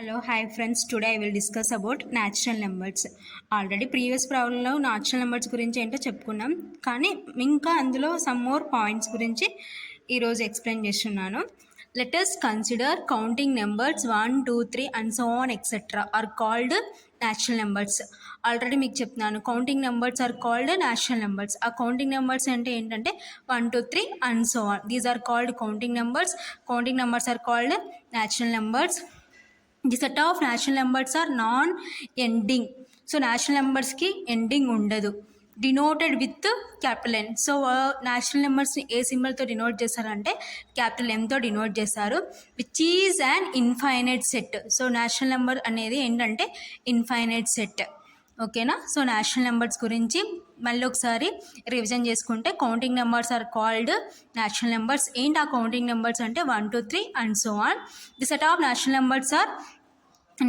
Hello, hi friends. Today I will discuss about natural numbers. Already previous ప్రాబ్లంలో natural numbers గురించి ఏంటో చెప్పుకున్నాం, కానీ ఇంకా అందులో సమ్ మోర్ పాయింట్స్ గురించి ఈరోజు ఎక్స్ప్లెయిన్ చేస్తున్నాను. Let us consider counting numbers 1, 2, 3 and so on etcetera are called natural numbers. Already మీకు చెప్తున్నాను, counting numbers are called natural numbers. ఆ కౌంటింగ్ నెంబర్స్ అంటే ఏంటంటే 1, 2, 3 and so on. These are called counting numbers. Counting numbers are called natural numbers. The set of natural numbers are non-ending. So natural numbers ki ending undadu, denoted with capital N. So natural numbers ni ఏ symbol తో denote చేస్తారంటే capital M తో denote చేస్తారు, which is an infinite set. So natural number అనేది ఏంటంటే infinite set. ఓకేనా? So national numbers గురించి మళ్ళీ ఒకసారి రివిజన్ చేసుకుంటే, counting numbers are called national numbers. ఏంటి ఆ కౌంటింగ్ నెంబర్స్ అంటే 1, 2, 3 and so on. The set of national numbers are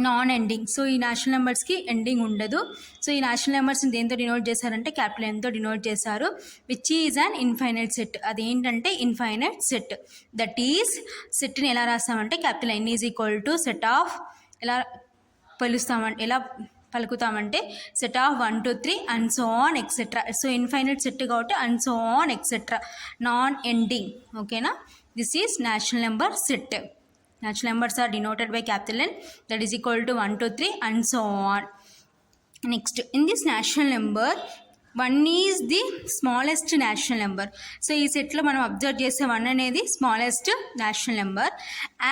non ending. So ఈ నేషనల్ నెంబర్స్కి ఎండింగ్ ఉండదు. సో ఈ నేషనల్ నెంబర్స్ని దేంతో డినోట్ చేశారంటే క్యాపిటల్ ఎంతో డినోట్ చేశారు, which is an infinite set. అదేంటంటే ఇన్ఫైనైట్ సెట్. దట్ ఈజ్ సెట్ని ఎలా రాస్తామంటే capital N is equal to set of, ఎలా పలుకుతామంటే set of 1, 2, 3 and so on etcetera. So infinite set కాబట్టి and so on etcetera, non ending. ఓకేనా? This is national number set. Natural numbers are denoted by capital N, that is equal to 1, 2, 3 and so on. Next, in this natural number, 1 is the smallest natural number. So ఈ సెట్లో మనం observe చేసే 1 అనేది smallest national number.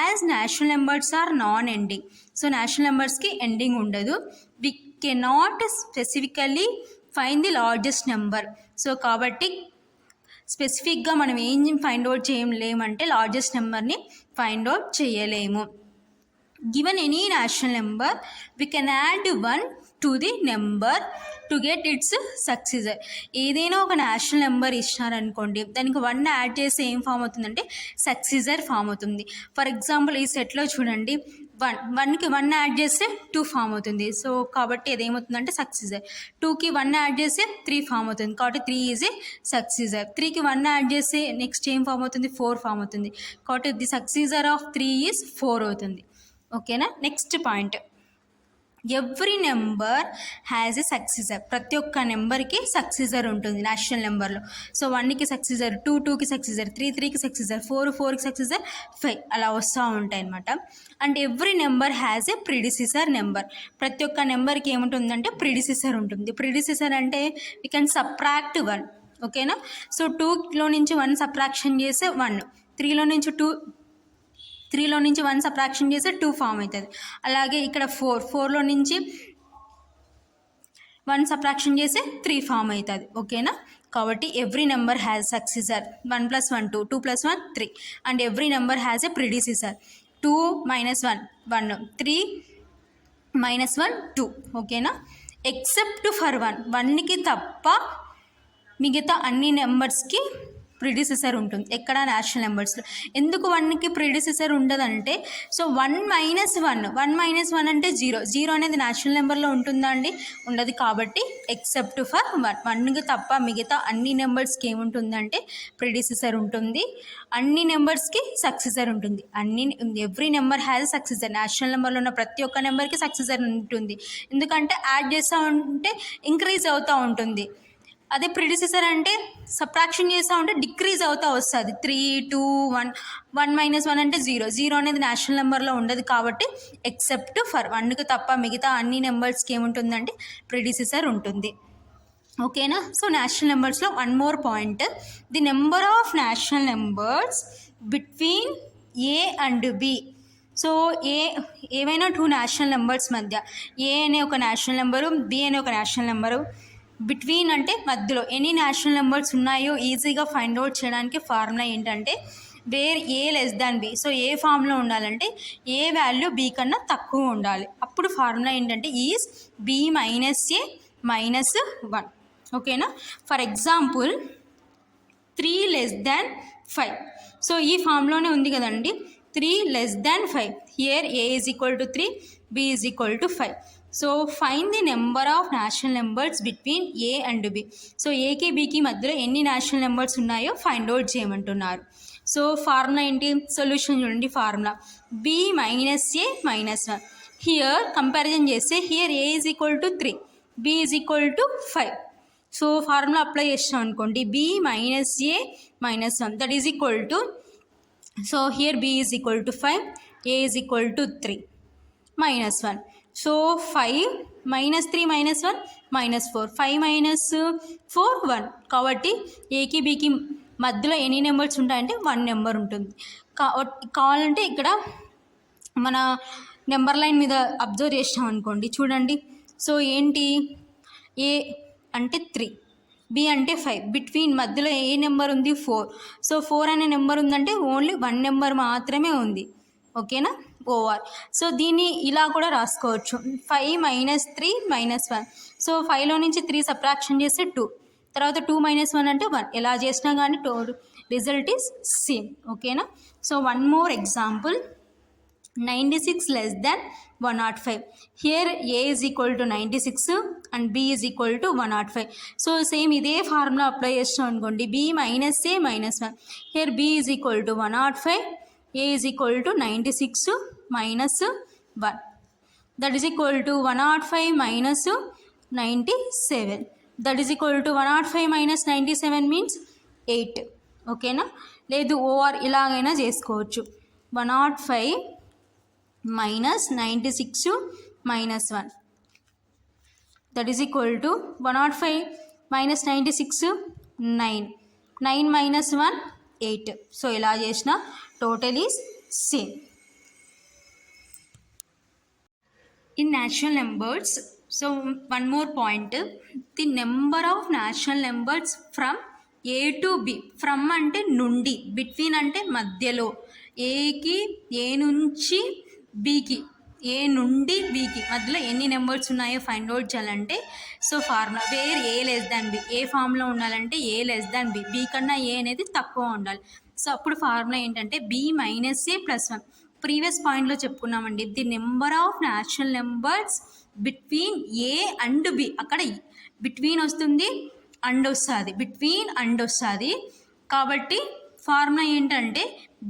As national numbers are non ending. So national నెంబర్స్కి ending ఉండదు. We cannot specifically find the largest number. So కాబట్టి స్పెసిఫిక్గా మనం ఏం ఫైండ్ అవుట్ చేయలేమంటే లార్జెస్ట్ నెంబర్ని ఫైండ్ అవుట్ చేయలేము. Given any national number we can add 1 to the number to get its successor. ఏదైనా ఒక నేషనల్ నెంబర్ ఇచ్చినారనుకోండి, దానికి 1 యాడ్ చేస్తే ఏం ఫామ్ అవుతుందంటే సక్సెసర్ ఫామ్ అవుతుంది. ఫర్ ఎగ్జాంపుల్ ఈ సెట్లో చూడండి, 1కి 1 యాడ్ చేస్తే 2 ఫామ్ అవుతుంది. సో కాబట్టి అదేమవుతుందంటే సక్సెసర్. 2కి 1 యాడ్ చేస్తే 3 ఫామ్ అవుతుంది, కాబట్టి 3 ఈజ్ ఏ సక్సెసర్. 3కి 1 యాడ్ చేస్తే నెక్స్ట్ ఏం ఫామ్ అవుతుంది? 4 ఫామ్ అవుతుంది, కాబట్టి ది సక్సెసర్ ఆఫ్ 3 ఈజ్ 4 అవుతుంది. ఓకేనా? Next point, every number has a successor. ప్రతి ఒక్క నెంబర్కి సక్సెసర్ ఉంటుంది నేషనల్ నెంబర్లో. సో 1కి సక్సెసర్, 2కి సక్సెసర్, 3కి సక్సెసర్, 4కి సక్సెసర్, 5 అలా వస్తూ ఉంటాయి అన్నమాట. And every number has a predecessor number. ప్రతి ఒక్క నెంబర్కి ఏముంటుందంటే ప్రిడిసిసర్ ఉంటుంది. ప్రిడిసిసర్ అంటే వీ కెన్ సబ్ట్రాక్ట్ 1. ఓకేనా? సో 2లో నుంచి 1 సబ్ట్రాక్షన్ చేస్తే 1, 3లో నుంచి 1 సబ్ట్రాక్షన్ చేస్తే 2 ఫామ్ అవుతుంది. అలాగే ఇక్కడ 4లో నుంచి 1 సబ్ట్రాక్షన్ చేస్తే 3 ఫామ్ అవుతుంది. ఓకేనా? కాబట్టి every number has successor. 1 + 1 2, 2 + 1 3. And every number has a predecessor. 2 - 1 1, 3 - 1 2. ఓకేనా? ఎక్సెప్ట్ ఫర్ 1కి తప్ప మిగతా అన్ని నెంబర్స్కి ప్రిడిసిసర్ ఉంటుంది. ఎక్కడ? నేషనల్ నెంబర్స్లో. ఎందుకు 1కి ప్రిడిసిసర్ ఉండదంటే, సో 1 - 1 అంటే 0 అనేది నేషనల్ నెంబర్లో ఉంటుందా అండి? ఉండదు. కాబట్టి ఎక్సెప్ట్ ఫర్ 1కి తప్ప మిగతా అన్ని నెంబర్స్కి ఏముంటుందంటే ప్రిడిసిసర్ ఉంటుంది. అన్ని నెంబర్స్కి సక్సెసర్ ఉంటుంది. Every number has successor. National నెంబర్లో ఉన్న ప్రతి ఒక్క నెంబర్కి సక్సెసర్ ఉంటుంది. ఎందుకంటే యాడ్ చేస్తూ ఉంటే ఇంక్రీజ్ అవుతూ ఉంటుంది. అదే ప్రిడిసిసర్ అంటే సబ్ట్రాక్షన్ చేస్తూ ఉంటే డిక్రీజ్ అవుతూ వస్తుంది. 3, 2, 1 1 - 1 అంటే 0 అనేది నేషనల్ నెంబర్లో ఉండదు. కాబట్టి ఎక్సెప్ట్ ఫర్ 1కి తప్ప మిగతా అన్ని నెంబర్స్కి ఏముంటుందంటే ప్రిడిసిసర్ ఉంటుంది. ఓకేనా? సో నేషనల్ నెంబర్స్లో 1 more point, the number of national numbers between A and B. So ఏవైనా 2 నేషనల్ నెంబర్స్ మధ్య, ఏ అనే ఒక నేషనల్ నెంబరు, బి అనే ఒక నేషనల్ నెంబరు, బిట్వీన్ అంటే మధ్యలో ఎన్ని నేషనల్ నెంబర్స్ ఉన్నాయో ఈజీగా ఫైండ్ అవుట్ చేయడానికి ఫార్ములా ఏంటంటే wear A less than B. So ఏ ఫామ్లో ఉండాలంటే ఏ వాల్యూ బి కన్నా తక్కువ ఉండాలి. అప్పుడు ఫార్ములా ఏంటంటే ఈజ్ బి - ఏ - 1. ఓకేనా? For example 3 < 5. సో ఈ ఫామ్లోనే ఉంది కదండి, 3 < 5. Here A is equal to 3, B is equal to 5. So find the number of national numbers between A and B. So ఏకి బికి మధ్యలో ఎన్ని నేషనల్ నెంబర్స్ ఉన్నాయో ఫైండ్ అవుట్ చేయమంటున్నారు. సో ఫార్ములా ఏంటి? సొల్యూషన్ చూడండి. Formula B - A - 1. Here comparison చేస్తే here A is equal to 3, B is equal to 5. So formula apply చేస్తాం అనుకోండి, B minus A minus 1 that is equal to, so here B is equal to 5, A is equal to 3 minus 1. So 5 minus 3 minus 1 minus 4, 5 minus 4 1. కాబట్టి ఏకి బికి మధ్యలో ఎన్ని numbers ఉంటాయంటే 1 number ఉంటుంది. కావాలంటే ఇక్కడ మన నెంబర్ లైన్ మీద అబ్జర్వ్ చేసినాం అనుకోండి, చూడండి. సో ఏంటి, ఏ అంటే 3, బి అంటే 5, బిట్వీన్ మధ్యలో ఏ నెంబర్ ఉంది 4. సో 4 అనే నెంబర్ ఉందంటే ఓన్లీ 1 నెంబర్ మాత్రమే ఉంది. ఓకేనా, ఓవర్. సో దీన్ని ఇలా కూడా రాసుకోవచ్చు, 5 మైనస్ 3 మైనస్ 1. సో 5లో నుంచి 3 సబ్ట్రాక్షన్ చేస్తే 2, తర్వాత 2 మైనస్ 1 అంటే 1. ఎలా చేసినా కానీ రిజల్ట్ ఈస్ సేమ్. ఓకేనా. So one more example, 96 less than 105. Here a is equal to 96 and b is equal to 105. So same ఇదే ఫార్ములా అప్లై చేస్తాం అనుకోండి, b minus a minus 1. Here b is equal to 105, a is equal to 96 minus 1. That is equal to 105 minus 97. That is equal to 105 minus 97 means 8. ఓకేనా, లేదు OR ఇలాగైనా చేసుకోవచ్చు. 105 minus 96 minus 1, that is equal to 105 minus 96 9, 9 minus 1 8. So ఇలా చేసిన total is same. In natural numbers, so one more point, the number of natural numbers from a to b, from అంటే నుండి, between అంటే మధ్యలో, ఏకి ఏ నుంచి బీకి, ఏ నుండి బీకి మధ్యలో ఎన్ని నెంబర్స్ ఉన్నాయో ఫైండ్ అవుట్ చేయాలంటే, so formula where A less than B, A formula ఉండాలంటే A less than B, B కన్నా ఏ అనేది తక్కువ ఉండాలి. సో అప్పుడు ఫార్ములా ఏంటంటే B minus A plus 1. Previous పాయింట్లో చెప్పుకున్నామండి, the number of natural numbers between A and B, అక్కడ బిట్వీన్ వస్తుంది అండ్ వస్తుంది, బిట్వీన్ అండ్ వస్తుంది. కాబట్టి ఫార్ములా ఏంటంటే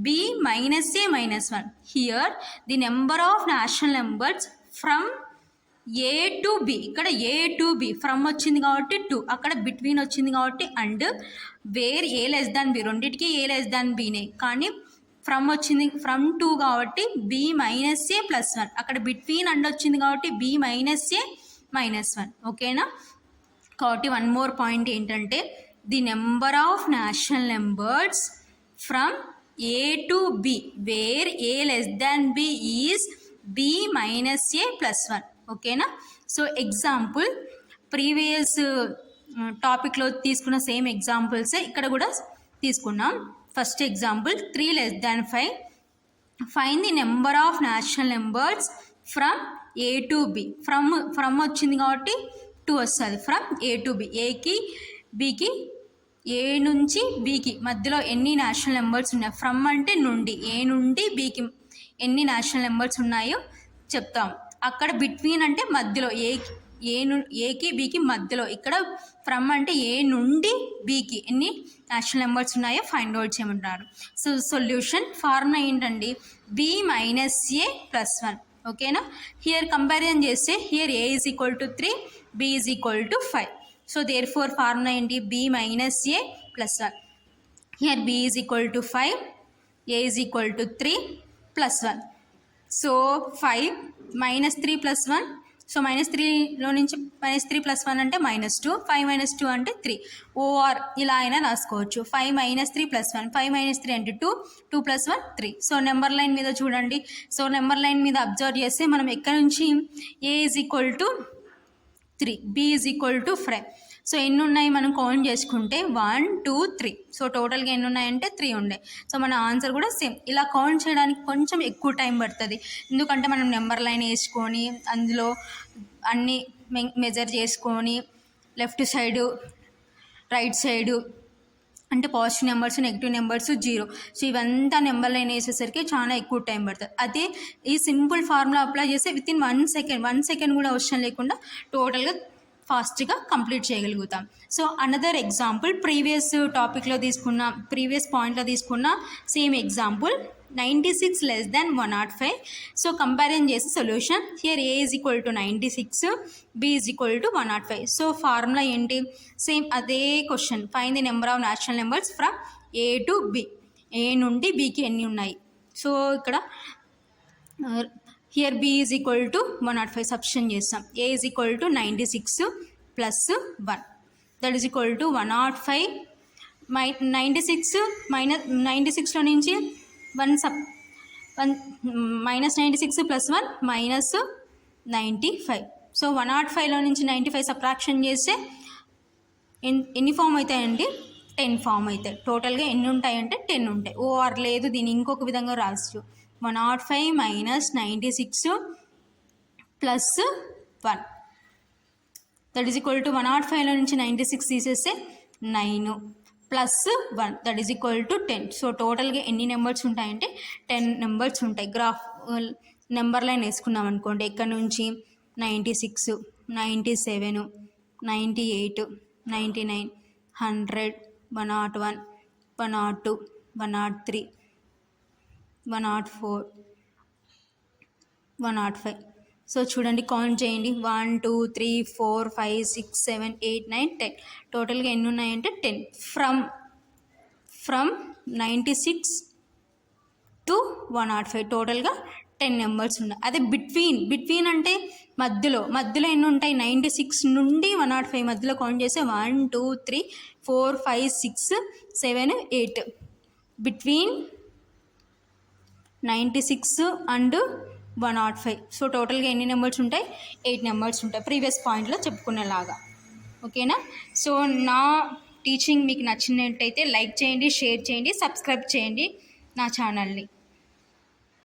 B minus A minus 1. Here the number of natural numbers from A to B, ఇక్కడ ఏ to be from వచ్చింది కాబట్టి 2, అక్కడ బిట్వీన్ వచ్చింది కాబట్టి and, where A less than B, రెండింటికి ఏ లెస్ దాన్ బినే, కానీ ఫ్రమ్ వచ్చింది ఫ్రమ్ 2 కాబట్టి బి మైనస్ ఏ ప్లస్ 1, అక్కడ బిట్వీన్ అండ్ వచ్చింది కాబట్టి బి మైనస్ ఏ మైనస్ 1. ఓకేనా. కాబట్టి వన్ మోర్ పాయింట్ ఏంటంటే the number of natural numbers from A to B where A less than B is B minus A plus 1. ఓకేనా. So example previous టాపిక్లో తీసుకున్న same ఎగ్జాంపుల్సే ఇక్కడ కూడా తీసుకున్నాం. First example 3 less than 5, find the number of natural numbers from A to B, from వచ్చింది కాబట్టి 2 వస్తుంది, from A to B, ఏకి బికి, ఏ నుంచి బీకి మధ్యలో ఎన్ని న్యాచురల్ నెంబర్స్ ఉన్నాయి, ఫ్రమ్ అంటే నుండి, ఏ నుండి బీకి ఎన్ని న్యాచురల్ నెంబర్స్ ఉన్నాయో చెప్తాం. అక్కడ బిట్వీన్ అంటే మధ్యలో, ఏకి బీకి మధ్యలో, ఇక్కడ ఫ్రమ్ అంటే ఏ నుండి బీకి ఎన్ని న్యాచురల్ నెంబర్స్ ఉన్నాయో ఫైండ్ అవుట్ చేయమంటారు. సో సొల్యూషన్ ఫార్ములా ఏంటండి, బి మైనస్ ఏ ప్లస్ 1. ఓకేనా. హియర్ కంపారిజన్ చేస్తే here A is equal to 3, B is equal to 5. So therefore formula ఏంటి, B minus A plus 1. Here B is equal to 5, A is equal to 3 plus 1. So 5 minus 3 plus 1, so -3లో నుంచి -3 + 1 అంటే -2, 5 - 2 అంటే 3. OR ఇలా అయినా రాసుకోవచ్చు. 5 - 3 + 1, 5 - 3 అంటే 2, 2 + 1 3. So number line మీద చూడండి. సో నెంబర్ లైన్ మీద అబ్జర్వ్ చేస్తే మనం ఎక్కడి నుంచి A = 3, B = 5. సో ఎన్ని ఉన్నాయి మనం కౌంట్ చేసుకుంటే 1 2 3. సో టోటల్గా ఎన్ని ఉన్నాయంటే 3 ఉన్నాయి. సో మన ఆన్సర్ కూడా సేమ్. ఇలా కౌంట్ చేయడానికి కొంచెం ఎక్కువ టైం పడుతుంది, ఎందుకంటే మనం నెంబర్ లైన్ వేసుకొని అందులో అన్నీ మెజర్ చేసుకొని లెఫ్ట్ సైడు రైట్ సైడు అంటే positive numbers, negative numbers, 0. So ఇవంతా నెంబర్ లైన్ వేసేసరికి చాలా ఎక్కువ టైం పడుతుంది. అదే ఈ సింపుల్ ఫార్ములా అప్లై చేస్తే విత్ ఇన్ 1 సెకండ్ కూడా అవసరం లేకుండా టోటల్గా ఫాస్ట్గా కంప్లీట్ చేయగలుగుతాం. సో అనదర్ ఎగ్జాంపుల్ ప్రీవియస్ టాపిక్లో తీసుకున్న, ప్రీవియస్ పాయింట్లో తీసుకున్న same example 96 less than 105. So comparison చేసి solution here A is equal to 96, B is equal to 105. So formula ఏంటి, సేమ్ అదే question, find the number of natural numbers from A to B, A నుండి బికి ఎన్ని ఉన్నాయి. సో ఇక్కడ here B is equal to 105 substitute చేస్తాం. A is equal to 96 plus 1 that is equal to 105 96 minus 96లో నుంచి 1 -96 ప్లస్ 1 -95. సో 105లో నుంచి 95 సబ్ట్రాక్షన్ చేస్తే ఎన్ని ఫామ్ అవుతాయండి, 10 ఫామ్ అవుతాయి. టోటల్గా ఎన్ని ఉంటాయంటే 10 ఉంటాయి. ఓఆర్ లేదు, దీన్ని ఇంకొక విధంగా రాసు, 105 - 96 plus 1 that is equal to 105లో నుంచి 96 తీసేస్తే 9 plus 1 that is equal to 10. So టోటల్గా ఎన్ని నెంబర్స్ ఉంటాయంటే 10 నెంబర్స్ ఉంటాయి. గ్రాఫ్ నెంబర్ లైన్ వేసుకున్నాం అనుకోండి, ఇక్కడ నుంచి 96, 97, 98, 99, 100, 101, 102, 103, 104, 105. సో చూడండి, కౌంట్ చేయండి, 1 2 3 4 5 6 7 8 9 10. టోటల్గా ఎన్ని ఉన్నాయంటే 10. ఫ్రమ్ 96 టు 105 టోటల్గా 10 నెంబర్స్ ఉన్నాయి. అదే బిట్వీన్ అంటే మధ్యలో ఎన్ని ఉంటాయి, 96 నుండి 105 మధ్యలో కౌంట్ చేస్తే 1 2 3 4 5 6 7 8. Between 96 and 105. సో టోటల్గా ఎన్ని నెంబర్స్ ఉంటాయి, 8 నెంబర్స్ ఉంటాయి, ప్రీవియస్ పాయింట్లో చెప్పుకునేలాగా. ఓకేనా. సో నా టీచింగ్ మీకు నచ్చినట్టయితే లైక్ చేయండి, షేర్ చేయండి, సబ్స్క్రైబ్ చేయండి నా ఛానల్ని.